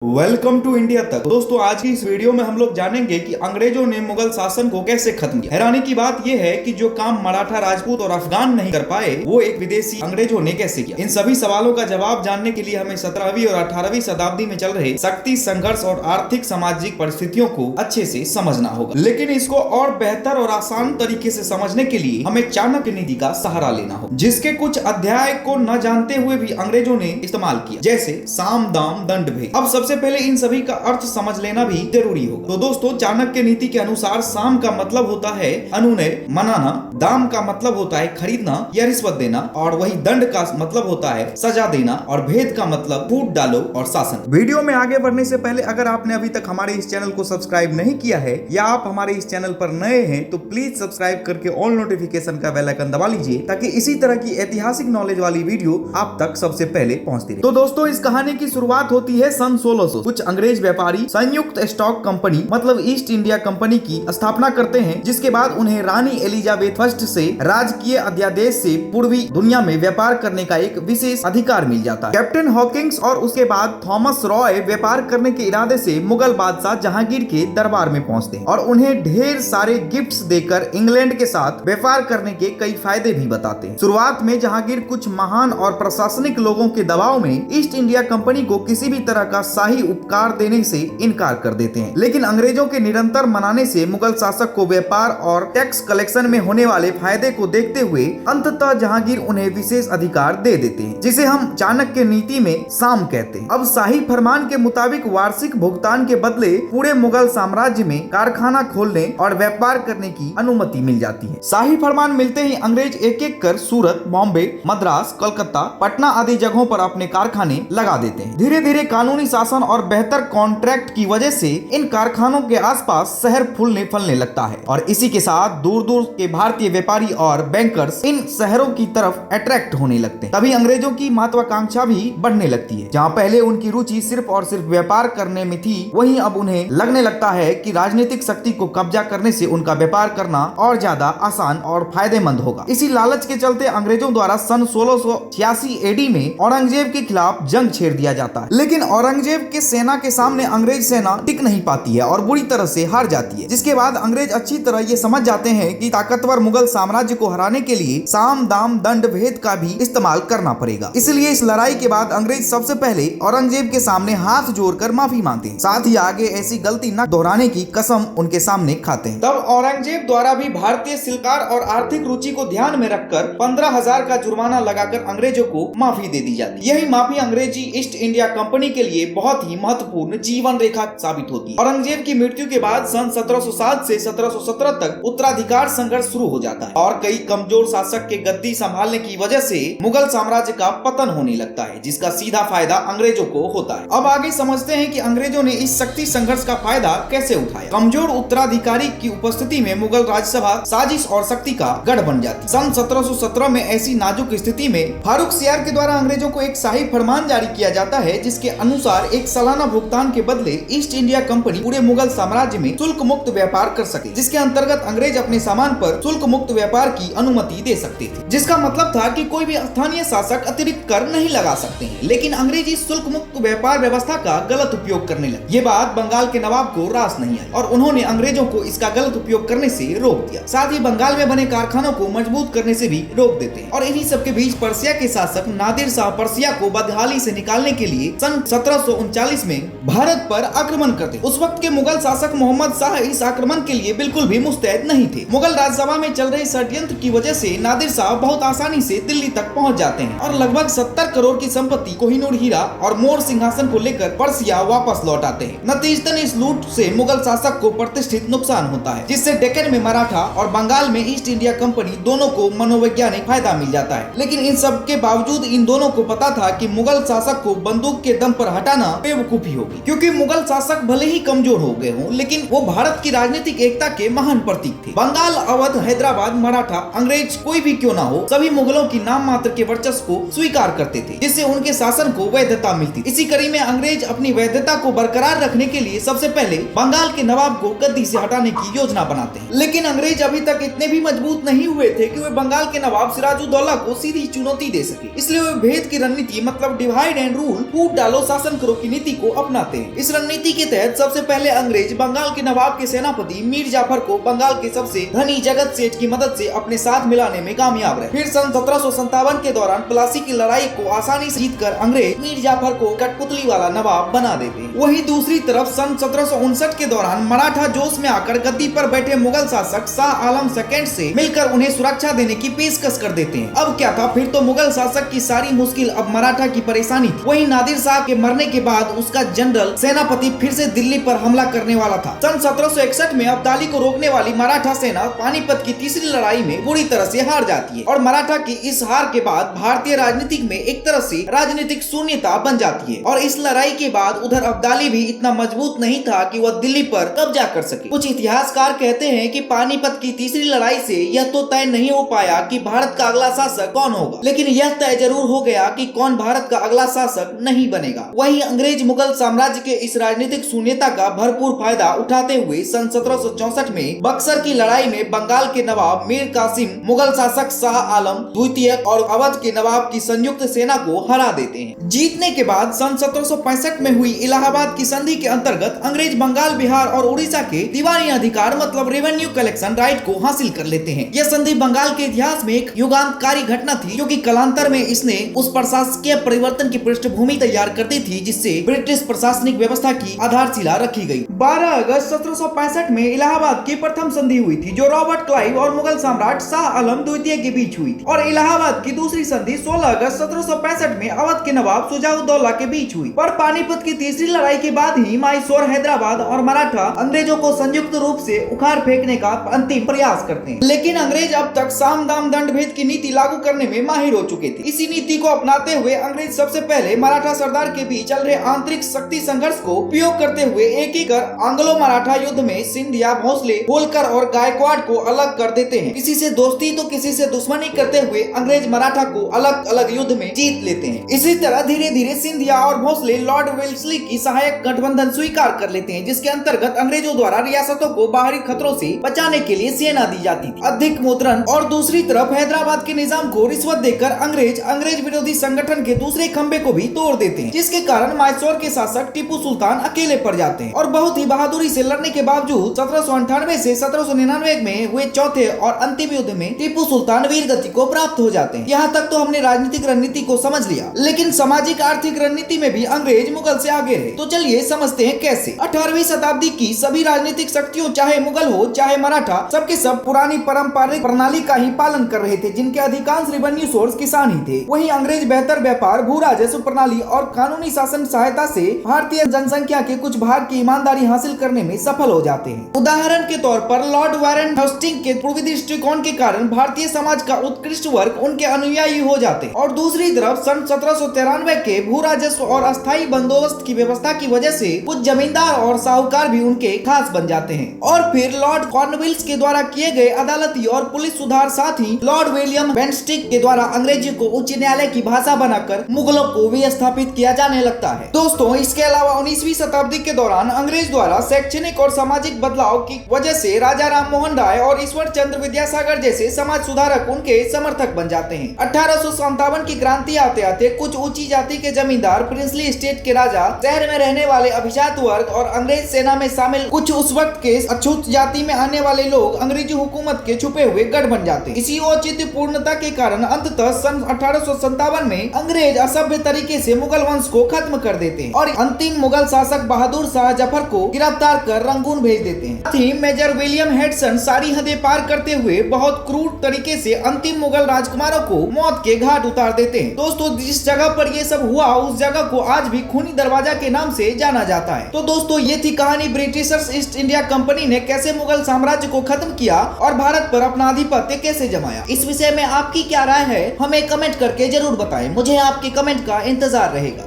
Welcome to India तक। दोस्तों, आज की इस वीडियो में हम लोग जानेंगे कि अंग्रेजों ने मुगल शासन को कैसे खत्म किया। हैरानी की बात यह है कि जो काम मराठा, राजपूत और अफगान नहीं कर पाए वो एक विदेशी अंग्रेजों ने कैसे किया। इन सभी सवालों का जवाब जानने के लिए हमें 17वीं और 18वीं शताब्दी में चल रहे शक्ति संघर्ष और आर्थिक सामाजिक परिस्थितियों को अच्छे से समझना होगा। लेकिन इसको और बेहतर और आसान तरीके से समझने के लिए हमें चाणक्य नीति का सहारा लेना होगा, जिसके कुछ अध्याय को न जानते हुए भी अंग्रेजों ने इस्तेमाल किया, जैसे साम, दाम, दंड, भेद। अब सबसे पहले इन सभी का अर्थ समझ लेना भी जरूरी होगा। तो दोस्तों, चाणक्य नीति के अनुसार साम का मतलब होता है अनुनय, मनाना। दाम का मतलब होता है खरीदना या रिश्वत देना, और वही दंड का मतलब होता है सजा देना, और भेद का मतलब फूट डालो और शासन। वीडियो में आगे बढ़ने से पहले अगर आपने अभी तक हमारे इस चैनल को सब्सक्राइब नहीं किया है या आप हमारे इस चैनल पर नए हैं तो प्लीज सब्सक्राइब करके ऑल नोटिफिकेशन का बेल आइकन दबा लीजिए, ताकि इसी तरह की ऐतिहासिक नॉलेज वाली वीडियो आप तक सबसे पहले पहुंचती रहे। तो दोस्तों, इस कहानी की शुरुआत होती है सन 1600। कुछ अंग्रेज व्यापारी संयुक्त स्टॉक कंपनी मतलब ईस्ट इंडिया कंपनी की स्थापना करते हैं, जिसके बाद उन्हें रानी एलिजाबेथ फर्स्ट से राजकीय अध्यादेश से पूर्वी दुनिया में व्यापार करने का एक विशेष अधिकार मिल जाता है। कैप्टन हॉकिंग्स और उसके बाद थॉमस रॉय व्यापार करने के इरादे से मुगल बादशाह जहांगीर के दरबार में पहुंचते हैं और उन्हें ढेर सारे गिफ्ट्स देकर इंग्लैंड के साथ व्यापार करने के कई फायदे भी बताते हैं। शुरुआत में जहांगीर कुछ महान और प्रशासनिक लोगों के दबाव में ईस्ट इंडिया कंपनी को किसी भी तरह का शाही उपकार देने से इनकार कर देते हैं, लेकिन अंग्रेजों के निरंतर मनाने से मुगल शासक को व्यापार और टैक्स कलेक्शन में होने वाले फायदे को देखते हुए अंततः जहांगीर उन्हें विशेष अधिकार दे देते हैं, जिसे हम चाणक्य नीति में साम कहते हैं। अब शाही फरमान के मुताबिक वार्षिक भुगतान के बदले पूरे मुगल साम्राज्य में कारखाना खोलने और व्यापार करने की अनुमति मिल जाती है। शाही फरमान मिलते ही अंग्रेज एक एक कर सूरत, बॉम्बे, मद्रास, कोलकाता, पटना आदि जगहों पर अपने कारखाने लगा देते हैं। धीरे धीरे कानूनी शासन और बेहतर कॉन्ट्रैक्ट की वजह से इन कारखानों के आसपास शहर फूलने फलने लगता है, और इसी के साथ दूर दूर के भारतीय व्यापारी और बैंकर्स इन शहरों की तरफ अट्रैक्ट होने लगते हैं। तभी अंग्रेजों की महत्वाकांक्षा भी बढ़ने लगती है। जहाँ पहले उनकी रुचि सिर्फ और सिर्फ व्यापार करने में थी, वहीं अब उन्हें लगने लगता है कि राजनीतिक शक्ति को कब्जा करने से उनका व्यापार करना और ज्यादा आसान और फायदेमंद होगा। इसी लालच के चलते अंग्रेजों द्वारा सन 1686 एडी में औरंगजेब के खिलाफ जंग छेड़ दिया जाता है, लेकिन औरंगजेब के सेना के सामने अंग्रेज सेना टिक नहीं पाती है और बुरी तरह से हार जाती है, जिसके बाद अंग्रेज अच्छी तरह ये समझ जाते हैं कि ताकतवर मुगल साम्राज्य को हराने के लिए साम, दाम, दंड, भेद का भी इस्तेमाल करना पड़ेगा। इसलिए इस लड़ाई के बाद अंग्रेज सबसे पहले औरंगजेब के सामने हाथ जोड़कर माफी मांगते हैं, साथ ही आगे ऐसी गलती न दोहराने की कसम उनके सामने खाते हैं। तब औरंगजेब द्वारा भी भारतीय शिल्पकार और आर्थिक रुचि को ध्यान में रखकर 15,000 का जुर्माना लगाकर अंग्रेजों को माफी दे दी जाती है। यही माफी अंग्रेजी ईस्ट इंडिया कंपनी के लिए बहुत ही महत्वपूर्ण जीवन रेखा साबित होती है। औरंगजेब की मृत्यु के बाद सन 1707 से 1717 तक उत्तराधिकार संघर्ष शुरू हो जाता है और कई कमजोर शासक के गद्दी संभालने की वजह से मुगल साम्राज्य का पतन होने लगता है, जिसका सीधा फायदा अंग्रेजों को होता है। अब आगे समझते हैं कि अंग्रेजों ने इस शक्ति संघर्ष का फायदा कैसे उठाया। कमजोर उत्तराधिकारी की उपस्थिति में मुगल राज्यसभा साजिश और शक्ति का गढ़ बन जाती है। सन 1717 में ऐसी नाजुक स्थिति में फारूक सियार के द्वारा अंग्रेजों को एक शाही फरमान जारी किया जाता है, जिसके अनुसार एक सालाना भुगतान के बदले ईस्ट इंडिया कंपनी पूरे मुगल साम्राज्य में शुल्क मुक्त व्यापार कर सके, जिसके अंतर्गत अंग्रेज अपने सामान पर शुल्क मुक्त व्यापार की अनुमति दे सकते थे, जिसका मतलब था कि कोई भी स्थानीय शासक अतिरिक्त कर नहीं लगा सकते हैं। लेकिन अंग्रेज इस शुल्क मुक्त व्यापार व्यवस्था का गलत उपयोग करने लगे। ये बात बंगाल के नवाब को रास नहीं आई और उन्होंने अंग्रेजों को इसका गलत उपयोग करने से रोक दिया। साथ ही बंगाल में बने कारखानों को मजबूत करने से भी रोक देते हैं। और इन्हीं सबके बीच पर्सिया के शासक नादिर शाह पर्सिया को बदहाली से निकालने के लिए सन 1739 में भारत पर आक्रमण करते। उस वक्त के मुगल शासक मोहम्मद शाह इस आक्रमण के लिए बिल्कुल भी मुस्तैद नहीं थे। मुगल राज्यसभा में चल रहे षड्यंत्र की वजह से नादिर शाह बहुत आसानी से दिल्ली तक पहुंच जाते हैं और लगभग 70 करोड़ की संपत्ति, कोहिनूर हीरा और मोर सिंहासन को लेकर पर्सिया वापस लौट आते हैं। नतीजतन इस लूट से मुगल शासक को प्रतिष्ठित नुकसान होता है, जिससे डेक्कन में मराठा और बंगाल में ईस्ट इंडिया कंपनी दोनों को मनोवैज्ञानिक फायदा मिल जाता है। लेकिन इन सब के बावजूद इन दोनों को पता था कि मुगल शासक को बंदूक के दम पर हटाना बेवकूफी होगी, क्योंकि मुगल शासक भले ही कमजोर हो गए हों, लेकिन वो भारत की राजनीतिक एकता के महान प्रतीक थे। बंगाल, अवध, हैदराबाद, मराठा, अंग्रेज कोई भी क्यों ना हो, सभी मुगलों की नाम मात्र के वर्चस्व को स्वीकार करते थे, जिससे उनके शासन को वैधता मिलती। इसी कड़ी में अंग्रेज अपनी वैधता को बरकरार रखने के लिए सबसे पहले बंगाल के नवाब को गद्दी से हटाने की योजना बनाते हैं। लेकिन अंग्रेज अभी तक इतने भी मजबूत नहीं हुए थे कि वे बंगाल के नवाब सिराजुद्दौला को सीधी चुनौती दे सके। इसलिए वे भेद की रणनीति मतलब डिवाइड एंड रूल, फूट डालो शासन करो की की नीति को अपनाते हैं। इस रणनीति के तहत सबसे पहले अंग्रेज बंगाल के नवाब के सेनापति मीर जाफर को बंगाल के सबसे धनी जगत सेठ की मदद से अपने साथ मिलाने में कामयाब रहे। फिर सन 1757 के दौरान प्लासी की लड़ाई को आसानी से जीतकर अंग्रेज मीर जाफर को कठपुतली वाला नवाब बना देते हैं। वहीं दूसरी तरफ सन 1759 के दौरान मराठा जोश में आकर गद्दी पर बैठे मुगल शासक शाह आलम सेकंड से मिलकर उन्हें सुरक्षा देने की पेशकश कर देते हैं। अब क्या था, फिर तो मुगल शासक की सारी मुश्किल अब मराठा की परेशानी थी। वहीं नादिर शाह के मरने के बाद उसका जनरल सेनापति फिर से दिल्ली पर हमला करने वाला था। सन 1761 में अब्दाली को रोकने वाली मराठा सेना पानीपत की तीसरी लड़ाई में बुरी तरह से हार जाती है और मराठा की इस हार के बाद भारतीय राजनीति में एक तरह से राजनीतिक शून्यता बन जाती है। और इस लड़ाई के बाद उधर अब्दाली भी इतना मजबूत नहीं था कि वह दिल्ली पर कब्जा कर सके। कुछ इतिहासकार कहते हैं कि पानीपत की तीसरी लड़ाई से यह तो तय नहीं हो पाया कि भारत का अगला शासक कौन होगा, लेकिन यह तय जरूर हो गया कि कौन भारत का अगला शासक नहीं बनेगा। वहीं अंग्रेज मुगल साम्राज्य के इस राजनीतिक शून्यता का भरपूर फायदा उठाते हुए सन 1764 में बक्सर की लड़ाई में बंगाल के नवाब मीर कासिम मुगल शासक शाह आलम द्वितीय और अवध के नवाब की संयुक्त सेना को हरा देते हैं। जीतने के बाद सन 1765 में हुई इलाहाबाद की संधि के अंतर्गत अंग्रेज बंगाल, बिहार और उड़ीसा के दीवानी अधिकार मतलब रेवेन्यू कलेक्शन राइट को हासिल कर लेते हैं। यह संधि बंगाल के इतिहास में एक युगांतकारी घटना थी, क्योंकि कालांतर में इसने उस प्रशासकीय परिवर्तन की पृष्ठभूमि तैयार कर दी थी जिससे ब्रिटिश प्रशासनिक व्यवस्था की आधारशिला रखी गई। 12 अगस्त 1765 में इलाहाबाद की प्रथम संधि हुई थी, जो रॉबर्ट क्लाइव और मुगल सम्राट शाह आलम द्वितीय के बीच हुई थी। और इलाहाबाद की दूसरी संधि 16 अगस्त 1765 में अवध के नवाब शुजाउद्दौला के बीच हुई। पर पानीपत की तीसरी लड़ाई के बाद ही मैसूर, हैदराबाद और मराठा अंग्रेजों को संयुक्त रूप से उखाड़ फेंकने का अंतिम प्रयास करते हैं। लेकिन अंग्रेज अब तक साम दाम दंड भेद की नीति लागू करने में माहिर हो चुके थे। इसी नीति को अपनाते हुए अंग्रेज सबसे पहले मराठा सरदार के बीच चल रहे आंतरिक शक्ति संघर्ष को उपयोग करते हुए एक ही कर आंग्लो मराठा युद्ध में सिंधिया, भोसले, होलकर और गायकवाड़ को अलग कर देते हैं। किसी से दोस्ती तो किसी से दुश्मनी करते हुए अंग्रेज मराठा को अलग अलग युद्ध में जीत लेते हैं। इसी तरह धीरे धीरे सिंधिया और भोसले लॉर्ड वेल्सली की सहायक गठबंधन स्वीकार कर लेते हैं, जिसके अंतर्गत अंग्रेजों द्वारा रियासतों को बाहरी खतरों से बचाने के लिए सेना दी जाती थी, अधिक मुद्रण। और दूसरी तरफ हैदराबाद के निजाम को रिश्वत देकर अंग्रेज विरोधी संगठन के दूसरे खंबे को भी तोड़ देते हैं, जिसके कारण मैसूर के शासक टीपू सुल्तान अकेले पड़ जाते हैं। और बहुत ही बहादुरी से लड़ने के बावजूद 1798 से 1799 में हुए चौथे और अंतिम युद्ध में टीपू सुल्तान वीर गति को प्राप्त हो जाते हैं। यहाँ तक तो हमने राजनीतिक रणनीति को समझ लिया, लेकिन सामाजिक आर्थिक रणनीति में भी अंग्रेज मुगल से आगे रहे। तो चलिए समझते हैं कैसे। 18वीं शताब्दी की सभी राजनीतिक शक्तियों, चाहे मुगल हो चाहे मराठा, सबके सब पुरानी पारंपरिक प्रणाली का ही पालन कर रहे थे, जिनके अधिकांश रेवेन्यू सोर्स किसान ही थे। वहीं अंग्रेज बेहतर व्यापार, भू राजस्व प्रणाली और कानूनी शासन सहायता से भारतीय जनसंख्या के कुछ भाग की ईमानदारी हासिल करने में सफल हो जाते हैं। उदाहरण के तौर पर लॉर्ड वारेन हेस्टिंग के पूर्वी दृष्टिकोण के कारण भारतीय समाज का उत्कृष्ट वर्ग उनके अनुयायी हो जाते हैं। और दूसरी तरफ सन 1793 के भू राजस्व और अस्थायी बंदोबस्त की व्यवस्था की वजह से कुछ जमींदार और साहूकार भी उनके खास बन जाते हैं। और फिर लॉर्ड कॉर्नवालिस के द्वारा किए गए अदालती और पुलिस सुधार, साथ ही लॉर्ड विलियम बेंस्टिक के द्वारा अंग्रेजी को उच्च न्यायालय की भाषा बनाकर मुगलों को विस्थापित किया जाने लगता है। दोस्तों, इसके अलावा 19वीं शताब्दी के दौरान अंग्रेज द्वारा शैक्षणिक और सामाजिक बदलाव की वजह से राजा राम मोहन राय और ईश्वर चंद्र विद्यासागर जैसे समाज सुधारक उनके समर्थक बन जाते हैं। 1857 की क्रांति आते आते कुछ ऊंची जाति के जमींदार, प्रिंसली स्टेट के राजा, शहर में रहने वाले अभिजात वर्ग और अंग्रेज सेना में शामिल कुछ उस वक्त के अछूत जाति में आने वाले लोग अंग्रेजी हुकूमत के छुपे हुए गढ़ बन जाते हैं। इसी औचित्य पूर्णता के कारण अंततः सन 1857 में अंग्रेज असभ्य तरीके से मुगल वंश को खत्म कर देते हैं और अंतिम मुगल शासक बहादुर शाह जफर को गिरफ्तार कर रंगून भेज देते हैं। साथ ही मेजर विलियम हेडसन सारी हदें पार करते हुए बहुत क्रूर तरीके से अंतिम मुगल राजकुमारों को मौत के घाट उतार देते हैं। दोस्तों, जिस जगह पर ये सब हुआ उस जगह को आज भी खूनी दरवाजा के नाम से जाना जाता है। तो दोस्तों, ये थी कहानी ब्रिटिशर्स ईस्ट इंडिया कंपनी ने कैसे मुगल साम्राज्य को खत्म किया और भारत पर अपना आधिपत्य कैसे जमाया। इस विषय में आपकी क्या राय है, हमें कमेंट करके जरूर बताएं। मुझे आपके कमेंट का इंतजार रहेगा।